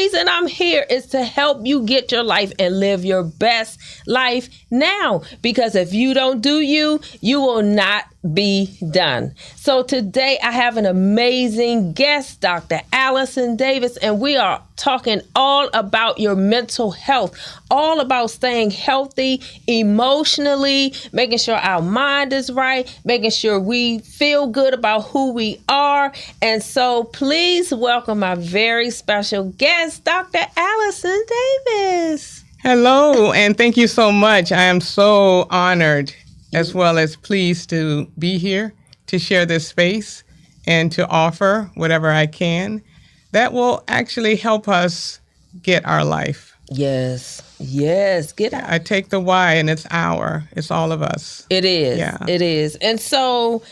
reason I'm here is to help you get your life and live your best life now. Because if you don't do you, you will not be done. So today I have an amazing guest, Dr. Allison Davis, and we are talking all about your mental health, all about staying healthy emotionally, making sure our mind is right, making sure we feel good about who we are. And so please welcome my very special guest, Dr. Allison Davis. Hello, and thank you so much. I am so honored as well as pleased to be here to share this space and to offer whatever I can that will actually help us get our life. Yes, get out. I take the why, and it's it's all of us. It is. Yeah. It is. And so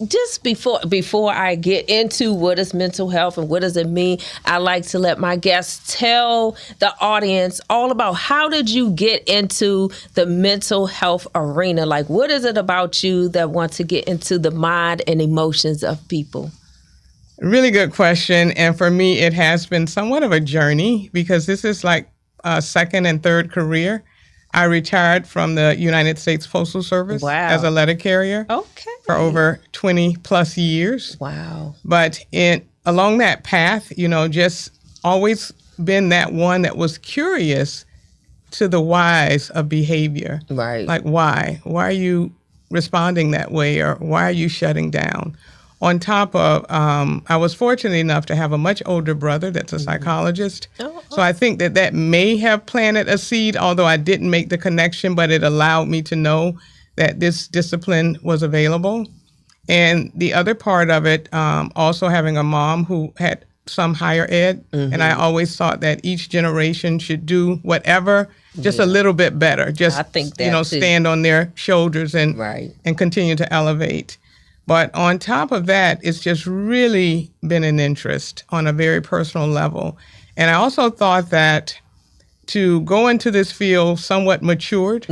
just before I get into what is mental health and what does it mean, I like to let my guests tell the audience all about how did you get into the mental health arena? Like, what is it about you that wants to get into the mind and emotions of people? Really good question. And for me, it has been somewhat of a journey because this is like a second and third career. I retired from the United States Postal Service as a letter carrier for over 20 plus years. Wow. But along that path, just always been that one that was curious to the whys of behavior. Right. Like why? Why are you responding that way, or why are you shutting down? On top of, I was fortunate enough to have a much older brother that's a psychologist. So I think that may have planted a seed, although I didn't make the connection, but it allowed me to know that this discipline was available. And the other part of it, also having a mom who had some higher ed, and I always thought that each generation should do whatever, just a little bit better. Just, I think that stand on their shoulders and continue to elevate. But on top of that, it's just really been an interest on a very personal level. And I also thought that to go into this field somewhat matured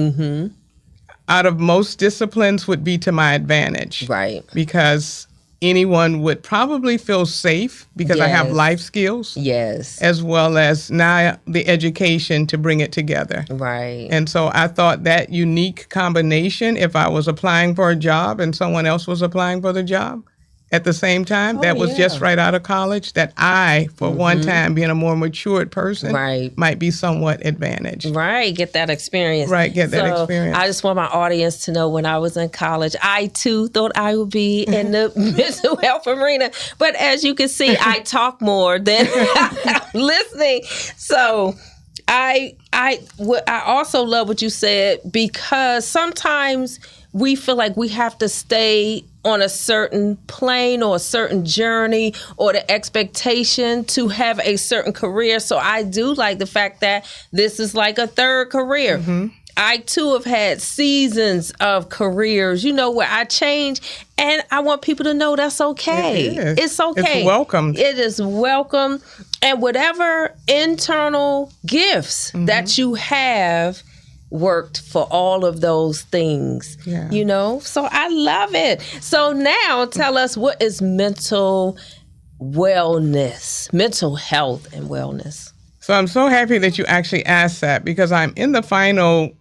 out of most disciplines would be to my advantage. Right. Because anyone would probably feel safe because I have life skills. Yes. As well as now the education to bring it together. Right. And so I thought that unique combination, if I was applying for a job and someone else was applying for the job at the same time, that was just right out of college, that I, for one time, being a more matured person, might be somewhat advantaged. Right, get that experience. Right, get that experience. I just want my audience to know when I was in college, I too thought I would be in the mental health arena. But as you can see, I talk more than I'm listening. So I also love what you said, because sometimes we feel like we have to stay on a certain plane or a certain journey or the expectation to have a certain career. So I do like the fact that this is like a third career. I too have had seasons of careers, where I change, and I want people to know that's okay. It's okay. It's welcome. It is welcome. And whatever internal gifts that you have worked for all of those things, so I love it. So now tell us, what is mental wellness, mental health and wellness? So I'm so happy that you actually asked that, because I'm in the final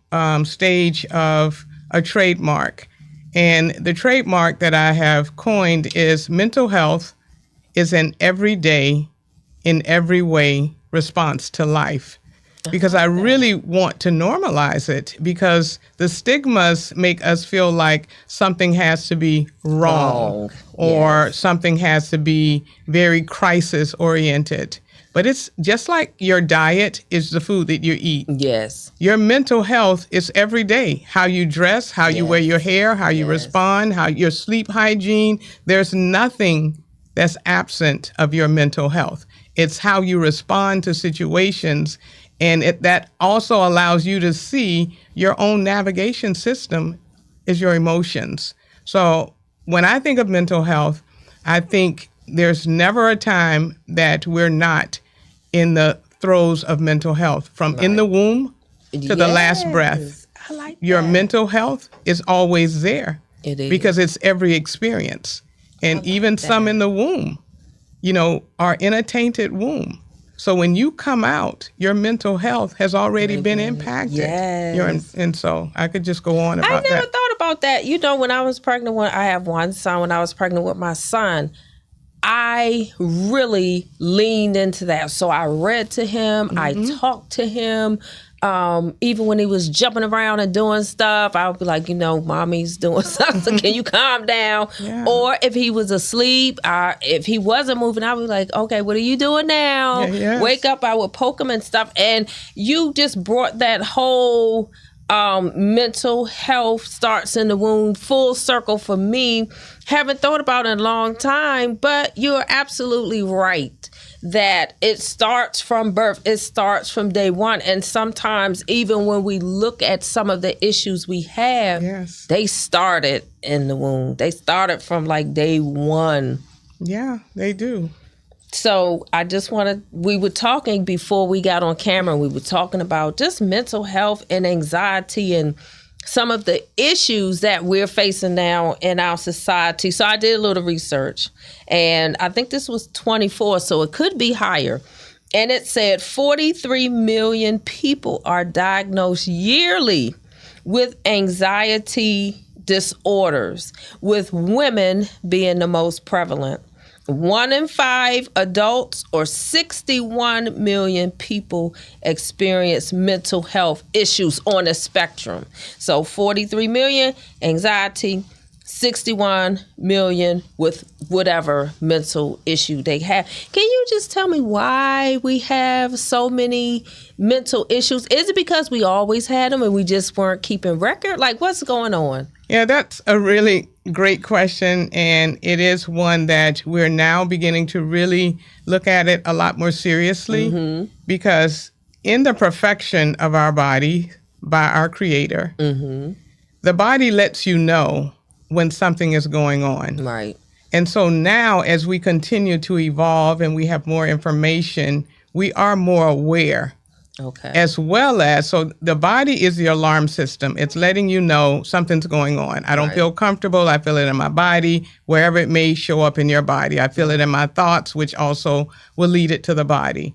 stage of a trademark. And the trademark that I have coined is mental health is an everyday, in every way response to life. Because I really want to normalize it, because the stigmas make us feel like something has to be wrong or something has to be very crisis oriented. But it's just like your diet is the food that you eat. Yes. Your mental health is every day. How you dress, how you wear your hair, how you respond, how your sleep hygiene. There's nothing that's absent of your mental health. It's how you respond to situations. And that also allows you to see your own navigation system is your emotions. So when I think of mental health, I think there's never a time that we're not in the throes of mental health. From in the womb to the last breath. I like your that. mental health is always there. It is. Because it's every experience. And even some in the womb, are in a tainted womb. So when you come out, your mental health has already been impacted. Yes. And so I could just go on I about never that. thought about that. You know, when I was pregnant, I have one son. When I was pregnant with my son, I really leaned into that. So I read to him. I talked to him. Even when he was jumping around and doing stuff, I would be like, mommy's doing something. So can you calm down? Yeah. Or if he was asleep, if he wasn't moving, I would be like, okay, what are you doing now? Yes. Wake up. I would poke him and stuff. And you just brought that whole mental health starts in the womb full circle for me. Haven't thought about it in a long time, but you're absolutely right that it starts from birth. It starts from day one. And sometimes even when we look at some of the issues we have, they started in the womb. They started from like day one. Yeah, they do. So I just we were talking before we got on camera, we were talking about just mental health and anxiety and some of the issues that we're facing now in our society. So I did a little research, and I think this was 24, so it could be higher. And it said 43 million people are diagnosed yearly with anxiety disorders, with women being the most prevalent. 1 in 5 adults or 61 million people experience mental health issues on a spectrum. So 43 million anxiety, 61 million with whatever mental issue they have. Can you just tell me why we have so many mental issues? Is it because we always had them and we just weren't keeping record? Like, what's going on? Yeah, that's a really great question, and it is one that we're now beginning to really look at it a lot more seriously, because in the perfection of our body by our Creator, the body lets you know when something is going on. Right. And so now as we continue to evolve and we have more information, we are more aware. Okay. As well as, so the body is the alarm system. It's letting you know something's going on. I don't feel comfortable. I feel it in my body, wherever it may show up in your body. I feel it in my thoughts, which also will lead it to the body.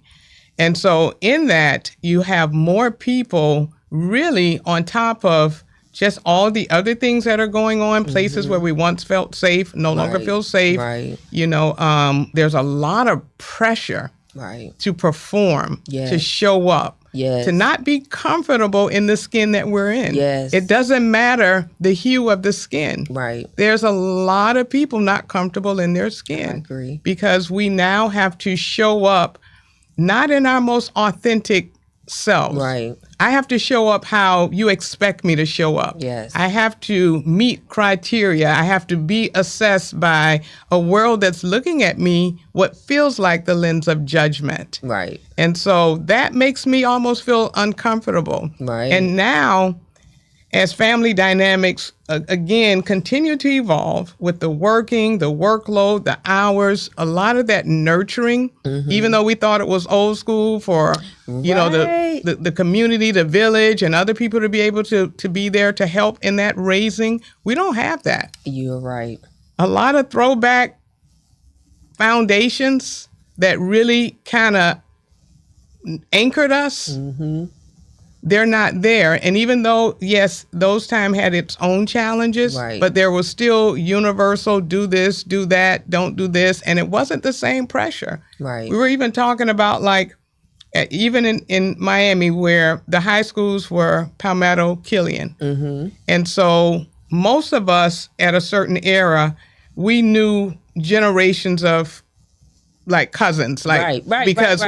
And so in that, you have more people really on top of just all the other things that are going on, places where we once felt safe, no longer feel safe. Right. There's a lot of pressure to perform, to show up, to not be comfortable in the skin that we're in. Yes. It doesn't matter the hue of the skin. Right. There's a lot of people not comfortable in their skin. I agree. Because we now have to show up not in our most authentic selves. Right. I have to show up how you expect me to show up. Yes. I have to meet criteria. I have to be assessed by a world that's looking at me what feels like the lens of judgment. Right. And so that makes me almost feel uncomfortable. Right. And now, as family dynamics, again, continue to evolve with the working, the workload, the hours, a lot of that nurturing, even though we thought it was old school for, the community, the village, and other people to be able to be there to help in that raising, we don't have that. You're right. A lot of throwback foundations that really kind of anchored us, they're not there. And even though, yes, those time had its own challenges, but there was still universal, do this, do that, don't do this. And it wasn't the same pressure. Right. We were even talking about even in Miami, where the high schools were Palmetto, Killian. And so most of us at a certain era, we knew generations of cousins, because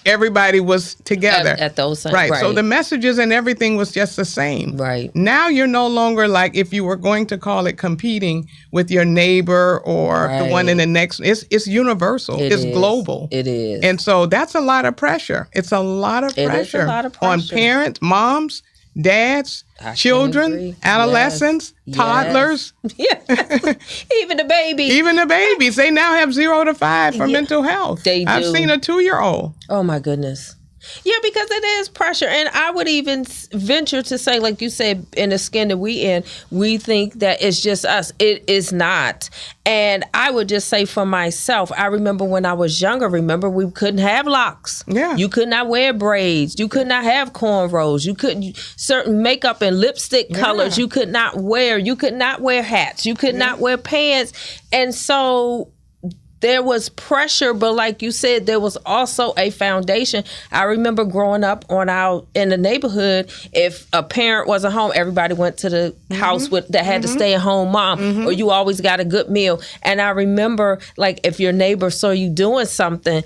everybody was together at those same, right. So the messages and everything was just the same. Right. Now you're no longer if you were going to call it competing with your neighbor or the one in the next. It's universal. It's global. It is. And so that's a lot of pressure. It's a lot of pressure on parents, moms, dads, children, adolescents, toddlers. Even the babies. Even the babies. They now have 0 to 5 for mental health. They do. I've seen a 2-year-old. Oh, my goodness. Yeah, because it is pressure. And I would even venture to say, like you said, in the skin that we in, we think that it's just us. It is not. And I would just say for myself, I remember when I was younger, we couldn't have locks. Yeah. You could not wear braids. You could not have cornrows. You couldn't, certain makeup and lipstick colors you could not wear. You could not wear hats. You could not wear pants. And so there was pressure, but like you said, there was also a foundation. I remember growing up in the neighborhood, if a parent wasn't home, everybody went to the house that had to stay at home mom, or you always got a good meal. And I remember, like, if your neighbor saw you doing something,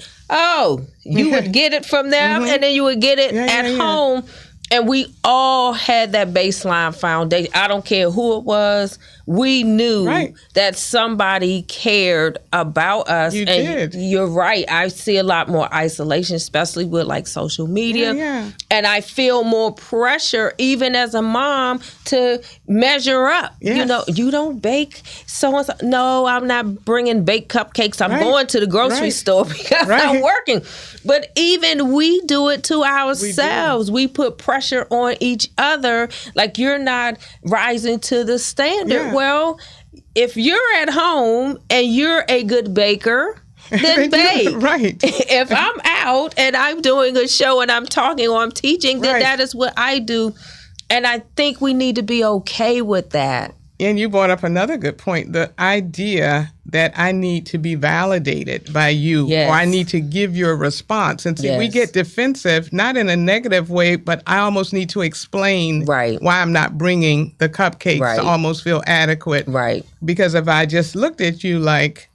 you would get it from them, and then you would get it at home. And we all had that baseline foundation. I don't care who it was. We knew that somebody cared about us. You did. You're right. I see a lot more isolation, especially with like social media. And I feel more pressure, even as a mom, to measure up. You know, you don't bake so-and-so. No, I'm not bringing baked cupcakes. I'm going to the grocery store because I'm working. But even we do it to ourselves. We put pressure on each other, like you're not rising to the standard. Well, if you're at home and you're a good baker, then bake. If I'm out and I'm doing a show and I'm talking or I'm teaching, then that is what I do. And I think we need to be okay with that. And you brought up another good point, the idea that I need to be validated by you, or I need to give you a response. And see, we get defensive, not in a negative way, but I almost need to explain why I'm not bringing the cupcakes to almost feel adequate. Because if I just looked at you like...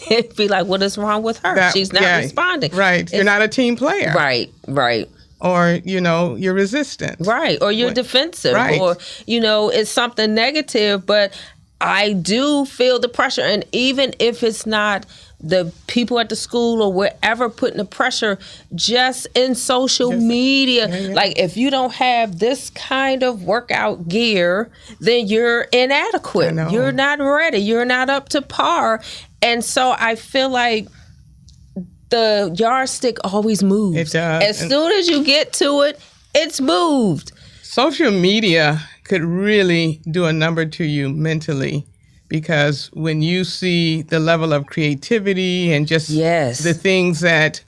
It'd be like, what is wrong with her? She's not responding. You're not a team player. Or, you know, you're resistant. Or you're defensive. Or, you know, it's something negative, but I do feel the pressure. And even if it's not the people at the school or wherever putting the pressure, just in social media, like if you don't have this kind of workout gear, then you're inadequate. You're not ready. You're not up to par. And so I feel like the yardstick always moves. It does. As soon as you get to it, it's moved. Social media could really do a number to you mentally, because when you see the level of creativity and just the things that,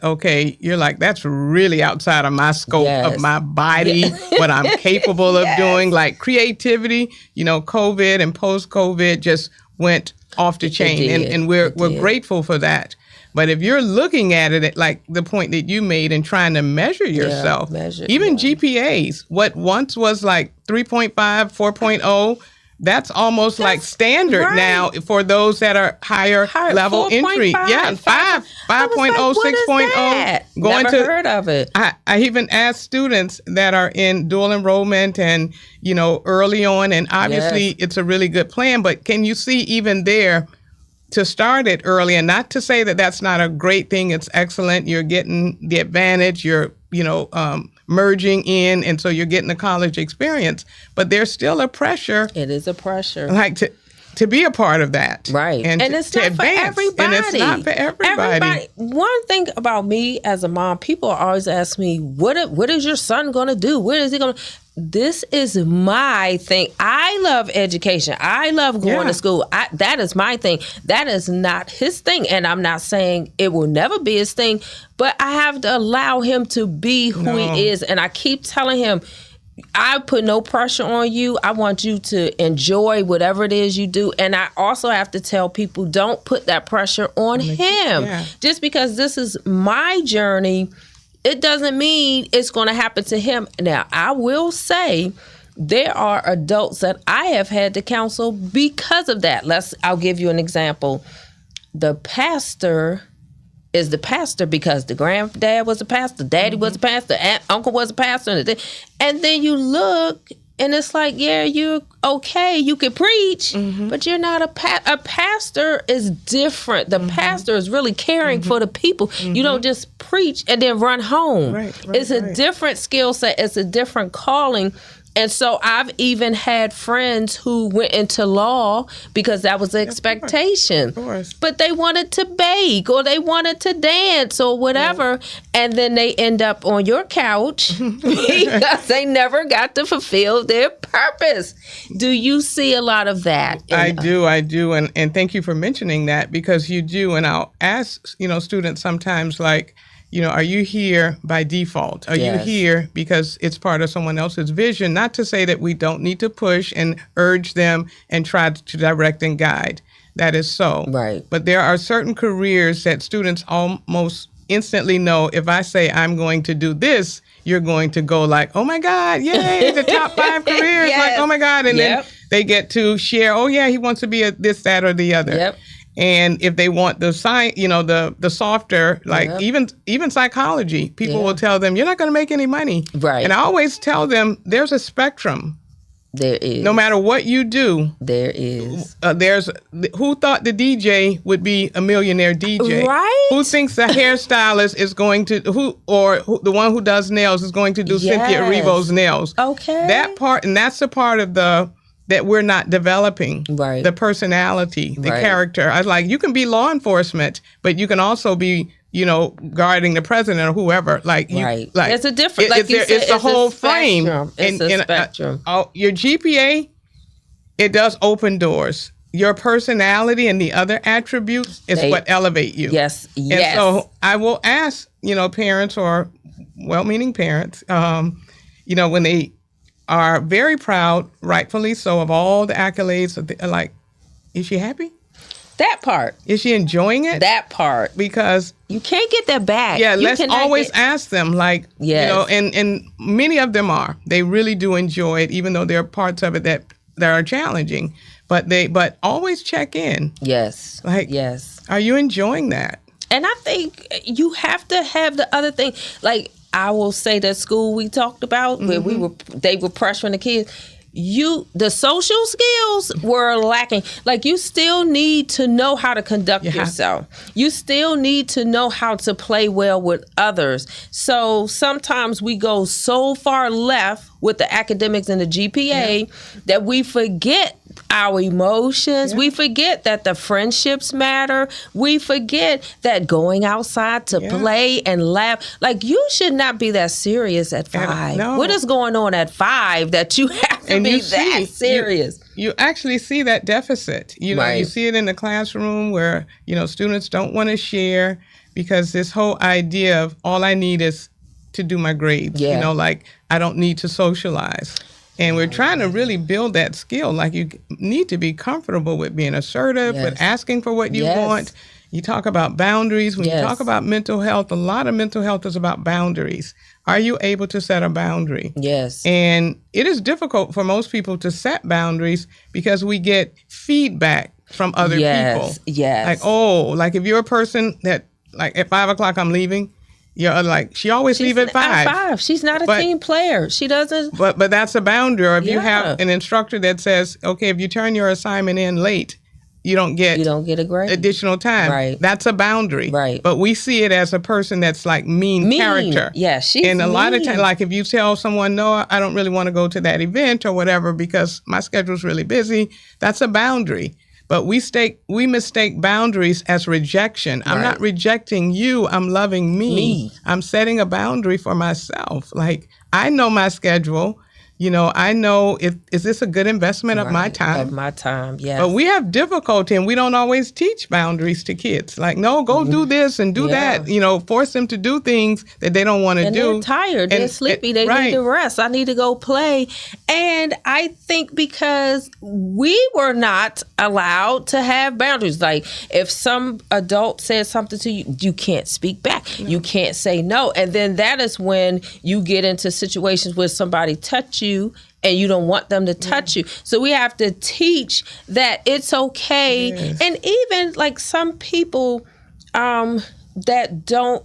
you're like, that's really outside of my scope of my body, what I'm capable of doing, like creativity, you know, COVID and post-COVID just went off the chain. And we're grateful for that. But if you're looking at it at like the point that you made and trying to measure yourself, even GPAs, what once was like 3.5, 4.0, that's almost like standard now for those that are higher level entry. 5.0, 6.0. Never heard of it. I even asked students that are in dual enrollment and, you know, early on, and obviously it's a really good plan, but can you see even there, to start it early, and not to say that that's not a great thing. It's excellent. You're getting the advantage. You're, you know, merging in, and so you're getting the college experience. But there's still a pressure. It is a pressure. Like to be a part of that. And it's not for everybody. And it's not for everybody. One thing about me as a mom, people always ask me, what is your son going to do? What is he going to... This is my thing. I love education. I love going to school. That is my thing. That is not his thing. And I'm not saying it will never be his thing, but I have to allow him to be who he is. And I keep telling him, I put no pressure on you. I want you to enjoy whatever it is you do. And I also have to tell people, don't put that pressure on him. Just because this is my journey, it doesn't mean it's going to happen to him. Now, I will say there are adults that I have had to counsel because of that. I'll give you an example. The pastor is the pastor because the granddad was a pastor, daddy was a pastor, aunt, uncle was a pastor. And then you look and it's like, yeah, you're okay, you can preach, but you're not a pastor is different. The pastor is really caring for the people. You don't just preach and then run home. It's a different skill set. It's a different calling. And so I've even had friends who went into law because that was the expectation. Of course. But they wanted to bake or they wanted to dance or whatever. And then they end up on your couch because they never got to fulfill their purpose. Do you see a lot of that? I do. And thank you for mentioning that, because you do. And I'll ask, students sometimes, like, are you here by default? Are you here because it's part of someone else's vision? Not to say that we don't need to push and urge them and try to direct and guide. That is so. Right. But there are certain careers that students almost instantly know, if I say I'm going to do this, you're going to go like, oh my God, yay, the top 5 careers. Yes. Like, oh my God. And then they get to share, oh yeah, he wants to be a this, that, or the other. Yep. And if they want the science, the softer, like even psychology, people will tell them, you're not going to make any money. Right. And I always tell them there's a spectrum. There is. No matter what you do. There is. Who thought the DJ would be a millionaire DJ? Right. Who thinks the hairstylist is going to, the one who does nails is going to do Cynthia Erivo's nails? Okay. That part, and that's the part of that we're not developing. Right. The personality, the character. I was like, you can be law enforcement, but you can also be, guarding the president or whoever. Like, there's a difference. It's the whole frame. It's a spectrum. Your GPA, it does open doors. Your personality and the other attributes is what elevate you. Yes. And so I will ask, parents or well-meaning parents, when they are very proud, rightfully so, of all the accolades. Like, is she happy? That part. Is she enjoying it? That part. Because you can't get that back. Yeah, let's always ask them, like, and many of them are. They really do enjoy it, even though there are parts of it that are challenging. But always check in. Yes. Like, are you enjoying that? And I think you have to have the other thing, like, I will say that school we talked about where they were pressuring the kids. The social skills were lacking. Like, you still need to know how to conduct yourself. You still need to know how to play well with others. So sometimes we go so far left with the academics and the GPA that we forget our emotions. We forget that the friendships matter. We forget that going outside to play and laugh. Like, you should not be that serious at 5. No. What is going on at 5 that you have to be that serious? You actually see that deficit. You see it in the classroom where, students don't want to share because this whole idea of all I need is to do my grades. Like, I don't need to socialize. And we're trying to really build that skill. Like, you need to be comfortable with being assertive, with asking for what you want. You talk about boundaries. When you talk about mental health, a lot of mental health is about boundaries. Are you able to set a boundary? Yes. And it is difficult for most people to set boundaries because we get feedback from other people. Yes. Like, if you're a person that, like, at 5 o'clock I'm leaving, you're like, she always leave at 5. At 5. She's not a team player. She doesn't. But that's a boundary. Or if you have an instructor that says, okay, if you turn your assignment in late, you don't get a grade. Additional time. Right. That's a boundary. Right. But we see it as a person that's like mean character. Yeah, she's And a lot of mean. times, like, if you tell someone, no, I don't really want to go to that event or whatever because my schedule's really busy, that's a boundary. But we mistake boundaries as rejection. I'm not rejecting you. I'm loving me. I'm setting a boundary for myself. Like, I know my schedule. I know is this a good investment of my time? Of my time, yes. But we have difficulty, and we don't always teach boundaries to kids. Like, no, go do this and do that. Force them to do things that they don't want to do. They're tired. They're sleepy. They need to rest. I need to go play. And I think because we were not allowed to have boundaries. Like, if some adult says something to you, you can't speak back. No. You can't say no. And then that is when you get into situations where somebody touch you and you don't want them to touch you. So we have to teach that it's okay. Yes. And even like some people that don't,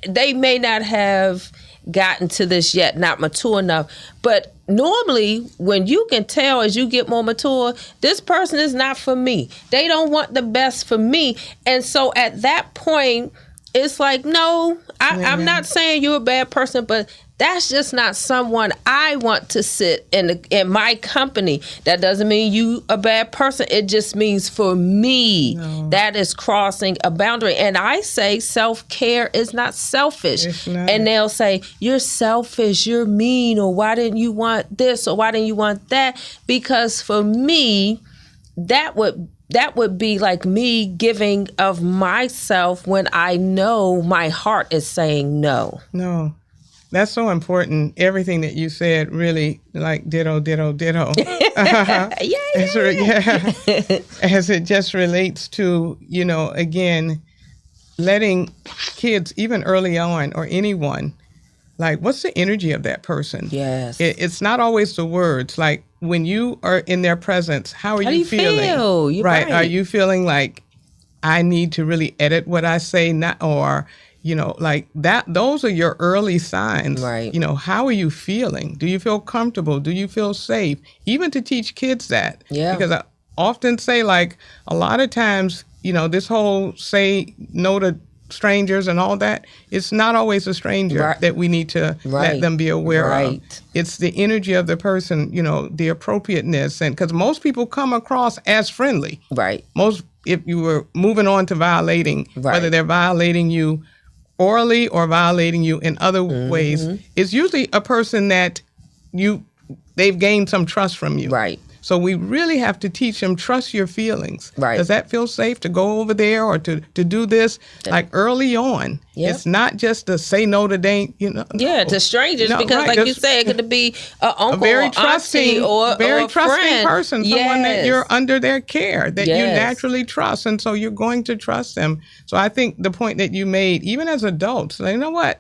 they may not have gotten to this yet, not mature enough. But normally when you can tell as you get more mature, this person is not for me. They don't want the best for me. And so at that point, it's like, no, I'm not saying you're a bad person, but that's just not someone I want to sit in my company. That doesn't mean you a bad person. It just means for me, that is crossing a boundary. And I say self-care is not selfish. It's not. And they'll say, you're selfish, you're mean, or why didn't you want this, or why didn't you want that? Because for me, that would be like me giving of myself when I know my heart is saying no. No. That's so important. Everything that you said really like ditto, ditto, ditto. Yeah. As it just relates to, again, letting kids, even early on, or anyone, like, what's the energy of that person? Yes. It's not always the words. Like, when you are in their presence, how are you feeling? Feel? You're right. Are you feeling like I need to really edit what I say, or like that? Those are your early signs. Right. How are you feeling? Do you feel comfortable? Do you feel safe? Even to teach kids that. Yeah. Because I often say, like, a lot of times, this whole say no to strangers and all that, it's not always a stranger that we need to let them be aware of. It's the energy of the person, the appropriateness. And because most people come across as friendly. Right. If you were moving on to violating, whether they're violating you orally or violating you in other ways, it's usually a person that they've gained some trust from you. Right. So we really have to teach them, trust your feelings. Right. Does that feel safe to go over there or to do this? Like early on. Yep. It's not just to say no to to strangers, because like you said, it could be an uncle, a very trusting, or very trusting friend. person, someone that you're under their care, that you naturally trust, and so you're going to trust them. So I think the point that you made, even as adults, you know what?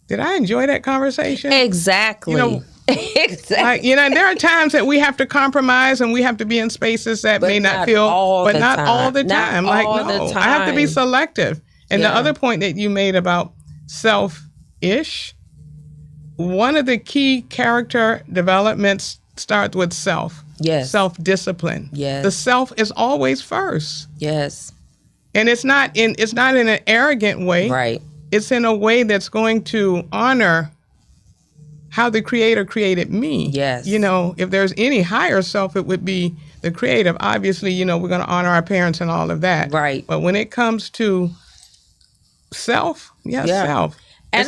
Did I enjoy that conversation? Exactly. Exactly. Like, there are times that we have to compromise and we have to be in spaces that may not feel, but not all the time. Like, no, I have to be selective. And the other point that you made about self-ish, one of the key character developments starts with self. Yes. Self-discipline. Yes. The self is always first. Yes. And it's not in an arrogant way. Right. It's in a way that's going to honor how the Creator created me. Yes. If there's any higher self, it would be the creative. Obviously, we're going to honor our parents and all of that. Right. But when it comes to self, self. And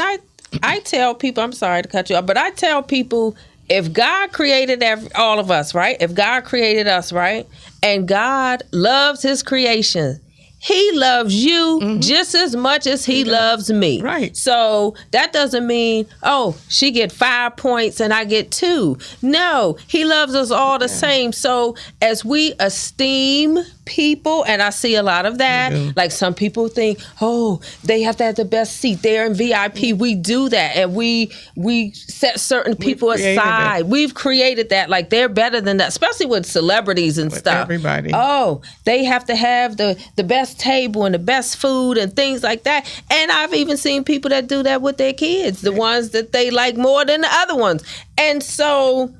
I tell people, I'm sorry to cut you off, but I tell people, if God created all of us, right? If God created us, right? And God loves his creation, he loves you just as much as he loves me. Right. So that doesn't mean, she get 5 points and I get 2. No, he loves us all the same. So as we esteem people, and I see a lot of that, like some people think, they have to have the best seat. They're in VIP. We do that. And we set certain people aside. We've created that. Like, they're better than that, especially with celebrities and stuff. Everybody. They have to have the best table and the best food and things like that. And I've even seen people that do that with their kids, the ones that they like more than the other ones. And so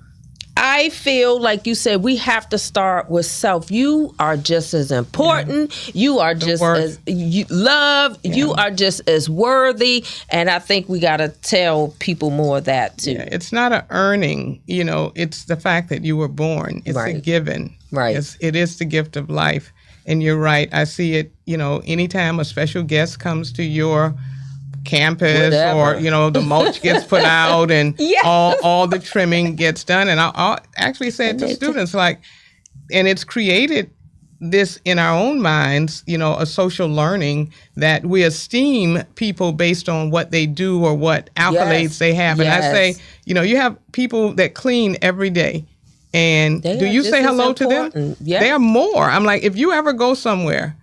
I feel like you said, we have to start with self. You are just as important. You are just as loved. You are just as worthy. And I think we got to tell people more of that too. Yeah, it's not an earning, it's the fact that you were born. It's a given. Right. It is the gift of life. And you're right. I see it, anytime a special guest comes to your campus, or the mulch gets put out and all the trimming gets done. And I'll actually say it to students, like, and it's created this in our own minds, a social learning that we esteem people based on what they do or what accolades they have. And I say, you have people that clean every day. And do you say hello to them? Yeah. They are more. I'm like, if you ever go somewhere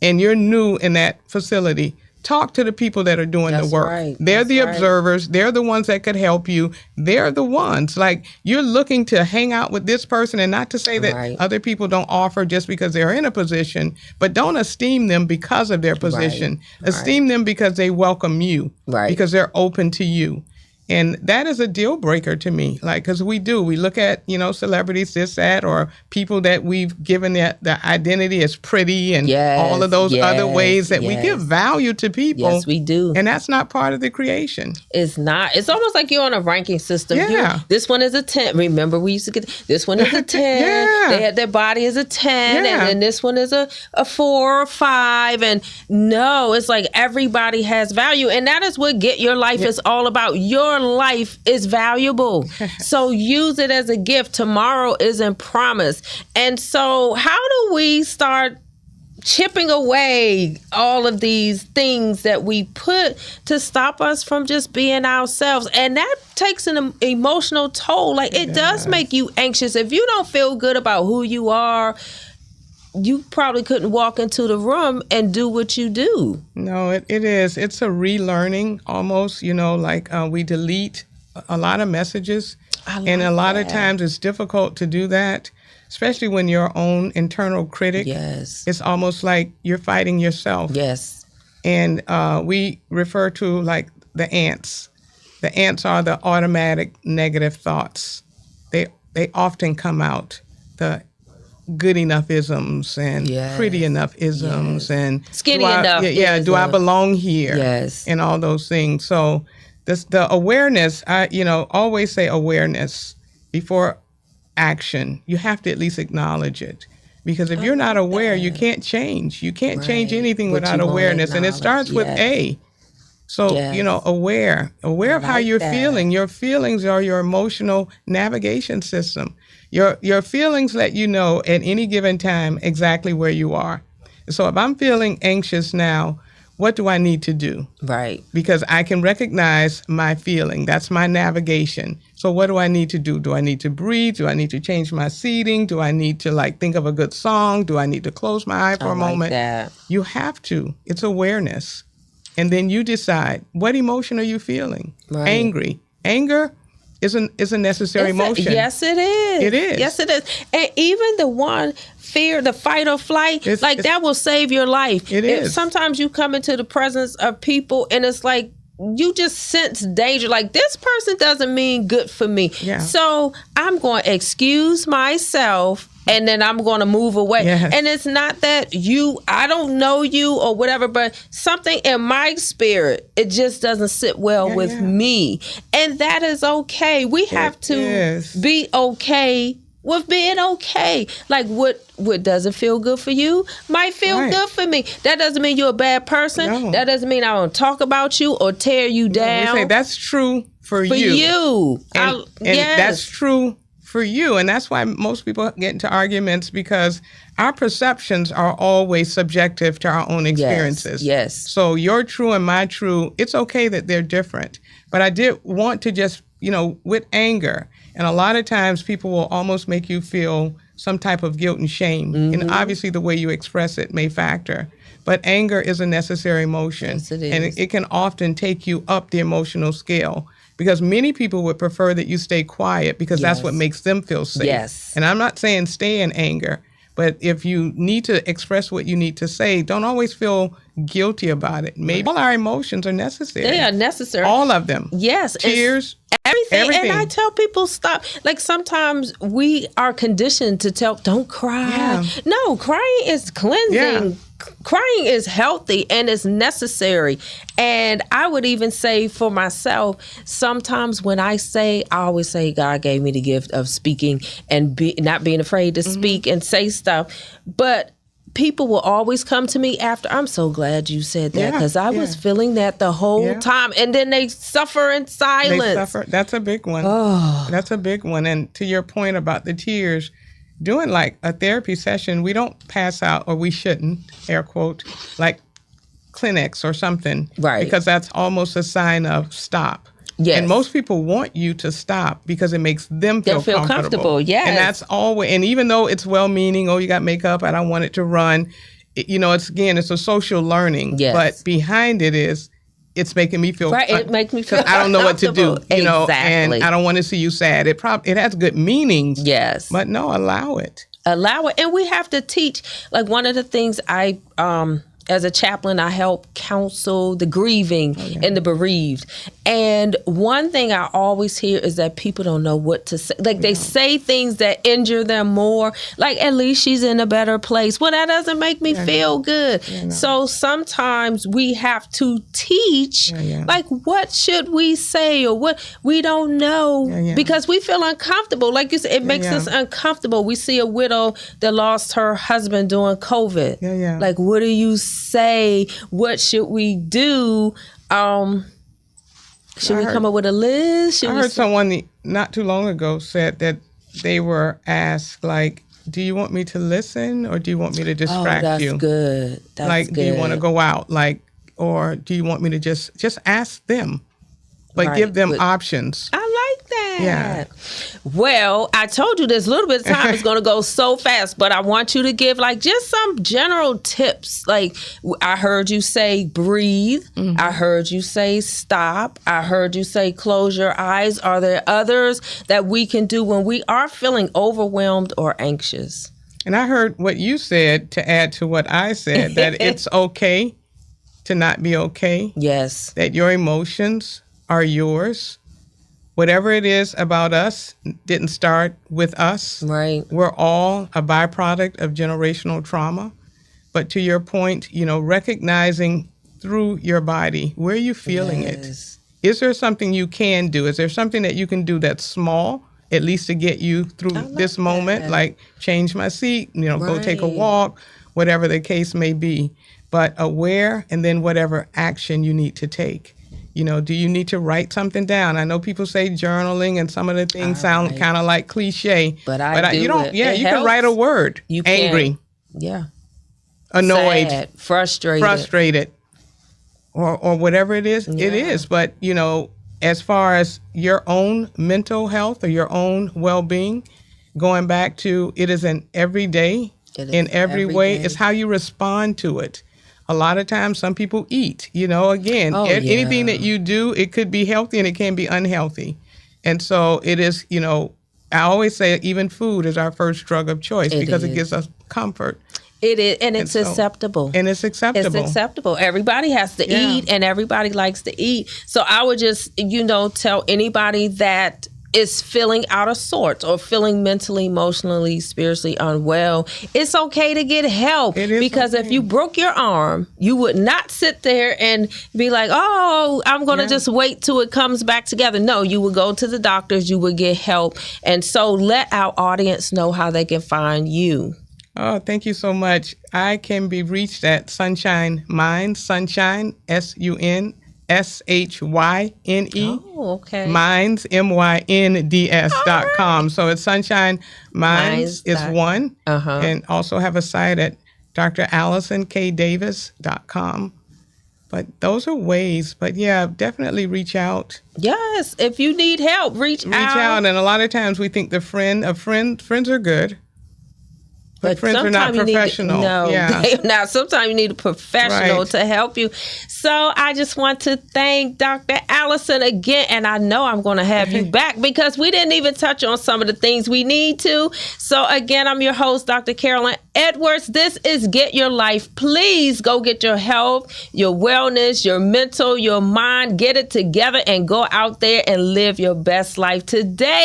and you're new in that facility, talk to the people that are doing the work. Right. They're the observers. They're the ones that could help you. They're the ones. Like, you're looking to hang out with this person, and not to say that other people don't offer just because they're in a position, but don't esteem them because of their position. Esteem them because they welcome you, because they're open to you. And that is a deal breaker to me. Like, because we look at, celebrities, this, that, or people that we've given the identity as pretty and all of those other ways that we give value to people. Yes, we do. And that's not part of the creation. It's not. It's almost like you're on a ranking system. Yeah. This one is a 10. Remember, we used to get, this one is a 10. Yeah. They had their body as a 10. Yeah. And then this one is a 4 or 5. And no, it's like everybody has value. And that is what Get Your Life is all about. Your life is valuable. So use it as a gift. Tomorrow isn't promised. And so how do we start chipping away all of these things that we put to stop us from just being ourselves? And that takes an emotional toll. Like, it does make you anxious. If you don't feel good about who you are, you probably couldn't walk into the room and do what you do. No, it is. It's a relearning almost, we delete a lot of messages. And a lot of times it's difficult to do that, especially when your own internal critic. Yes. It's almost like you're fighting yourself. Yes. And we refer to like the ants. The ants are the automatic negative thoughts. They often come out. The good enough isms and pretty enough isms and skinny enough. Do I belong here? Yes. And all those things. So the awareness, I always say awareness before action. You have to at least acknowledge it. Because if you're not aware, you can't change. You can't change anything without awareness. And it starts with A. So, aware of how you're feeling. Your feelings are your emotional navigation system. Your feelings let you know at any given time exactly where you are. So if I'm feeling anxious now, what do I need to do? Right. Because I can recognize my feeling. That's my navigation. So what do I need to do? Do I need to breathe? Do I need to change my seating? Do I need to think of a good song? Do I need to close my eye for a moment? That. You have to. It's awareness. And then you decide, what emotion are you feeling? Right. Angry. Anger is a necessary emotion. Yes, it is. It is. Yes, it is. And even the one, fear, the fight or flight, that will save your life. It is. Sometimes you come into the presence of people and it's like, you just sense danger. Like, this person doesn't mean good for me. Yeah. So I'm going to excuse myself and then I'm going to move away. Yes. And it's not that I don't know you or whatever, but something in my spirit, it just doesn't sit well with me. And that is okay. We have to be okay with being okay. Like, what doesn't feel good for you might feel good for me. That doesn't mean you're a bad person. No. That doesn't mean I don't talk about you or tear you down. We say that's true for you. You. And that's true for you. And that's why most people get into arguments, because our perceptions are always subjective to our own experiences. Yes. So your true and my true, it's okay that they're different. But I did want to just, with anger, and a lot of times people will almost make you feel some type of guilt and shame. Mm-hmm. And obviously the way you express it may factor. But anger is a necessary emotion. Yes, it is. And it can often take you up the emotional scale. Because many people would prefer that you stay quiet because that's what makes them feel safe. Yes. And I'm not saying stay in anger, but if you need to express what you need to say, don't always feel guilty about it. Maybe all our emotions are necessary. They are necessary. All of them. Yes. Tears. Everything. And I tell people, stop. Like, sometimes we are conditioned to don't cry. Yeah. No, crying is cleansing. Yeah. Crying is healthy and it's necessary. And I would even say for myself, sometimes when I always say God gave me the gift of speaking and not being afraid to speak and say stuff. But people will always come to me after, I'm so glad you said that, because I was feeling that the whole time. And then they suffer in silence. They suffer. That's a big one. Oh. That's a big one. And to your point about the tears, doing like a therapy session, we don't pass out, or we shouldn't, air quote, like Kleenex or something. Right. Because that's almost a sign of stop. Yes. And most people want you to stop because it makes them feel comfortable. Yes. And that's always, and even though it's well-meaning, you got makeup, I don't want it to run. It's a social learning. Yes. But behind it is, it's making me feel it makes me feel because I don't know what to do, exactly. And I don't want to see you sad. It has good meanings. Yes. But no, allow it. And we have to teach. Like, one of the things I as a chaplain, I help counsel the grieving and the bereaved. And one thing I always hear is that people don't know what to say. Like they say things that injure them more. Like, at least she's in a better place. Well, that doesn't make me feel good. So sometimes we have to teach, like, what should we say or what we don't know because we feel uncomfortable. Like you said, it makes us uncomfortable. We see a widow that lost her husband during COVID. Like, what do you say? What should we do? Should we come up with a list? I heard someone not too long ago said that they were asked, like, do you want me to listen or do you want me to distract you? That's good. Do you want to go out? Like, or do you want me to just ask them? But give them options. I like that. Yeah. Well, I told you this little bit of time is going to go so fast, but I want you to give like just some general tips. Like, I heard you say breathe. I heard you say stop. I heard you say close your eyes. Are there others that we can do when we are feeling overwhelmed or anxious? And I heard what you said to add to what I said, that it's okay to not be okay. Yes. That your emotions are yours. Whatever it is about us didn't start with us. Right. We're all a byproduct of generational trauma. But to your point, recognizing through your body, where are you feeling it? Is there something you can do? Is there something that you can do that's small, at least to get you through this moment? Like change my seat, go take a walk, whatever the case may be. But aware, and then whatever action you need to take. Do you need to write something down? I know people say journaling, and some of the things sound kind of like cliche. But you don't. Yeah, you can write a word. You angry. Can. Yeah. Annoyed. Sad, frustrated. Or whatever it is, it is. But, as far as your own mental health or your own well-being, going back to it is an everyday, in every way, it's how you respond to it. A lot of times, some people eat, again, anything that you do, it could be healthy and it can be unhealthy. And so it is, I always say even food is our first drug of choice because it gives us comfort. It is, and it's acceptable. And it's acceptable. It's acceptable. Everybody has to eat, and everybody likes to eat. So I would just, tell anybody that is feeling out of sorts or feeling mentally, emotionally, spiritually unwell, it's okay to get help. Because if you broke your arm, you would not sit there and be like, oh, I'm going to just wait till it comes back together. No, you would go to the doctors, you would get help. And so let our audience know how they can find you. Oh, thank you so much. I can be reached at Sunshine Minds, Sunshine, SUNSHYNE. Oh, okay. Minds, MYNDS.com. So it's Sunshine Minds is one. And also have a site at drallisonkdavis.com. But those are ways. But yeah, definitely reach out. Yes. If you need help, reach out. And a lot of times we think friends are good. But friends are not professional. Now, sometimes you need a professional to help you. So I just want to thank Dr. Allison again. And I know I'm going to have you back because we didn't even touch on some of the things we need to. So again, I'm your host, Dr. Carolyn Edwards. This is Get Your Life. Please go get your health, your wellness, your mental, your mind. Get it together and go out there and live your best life today.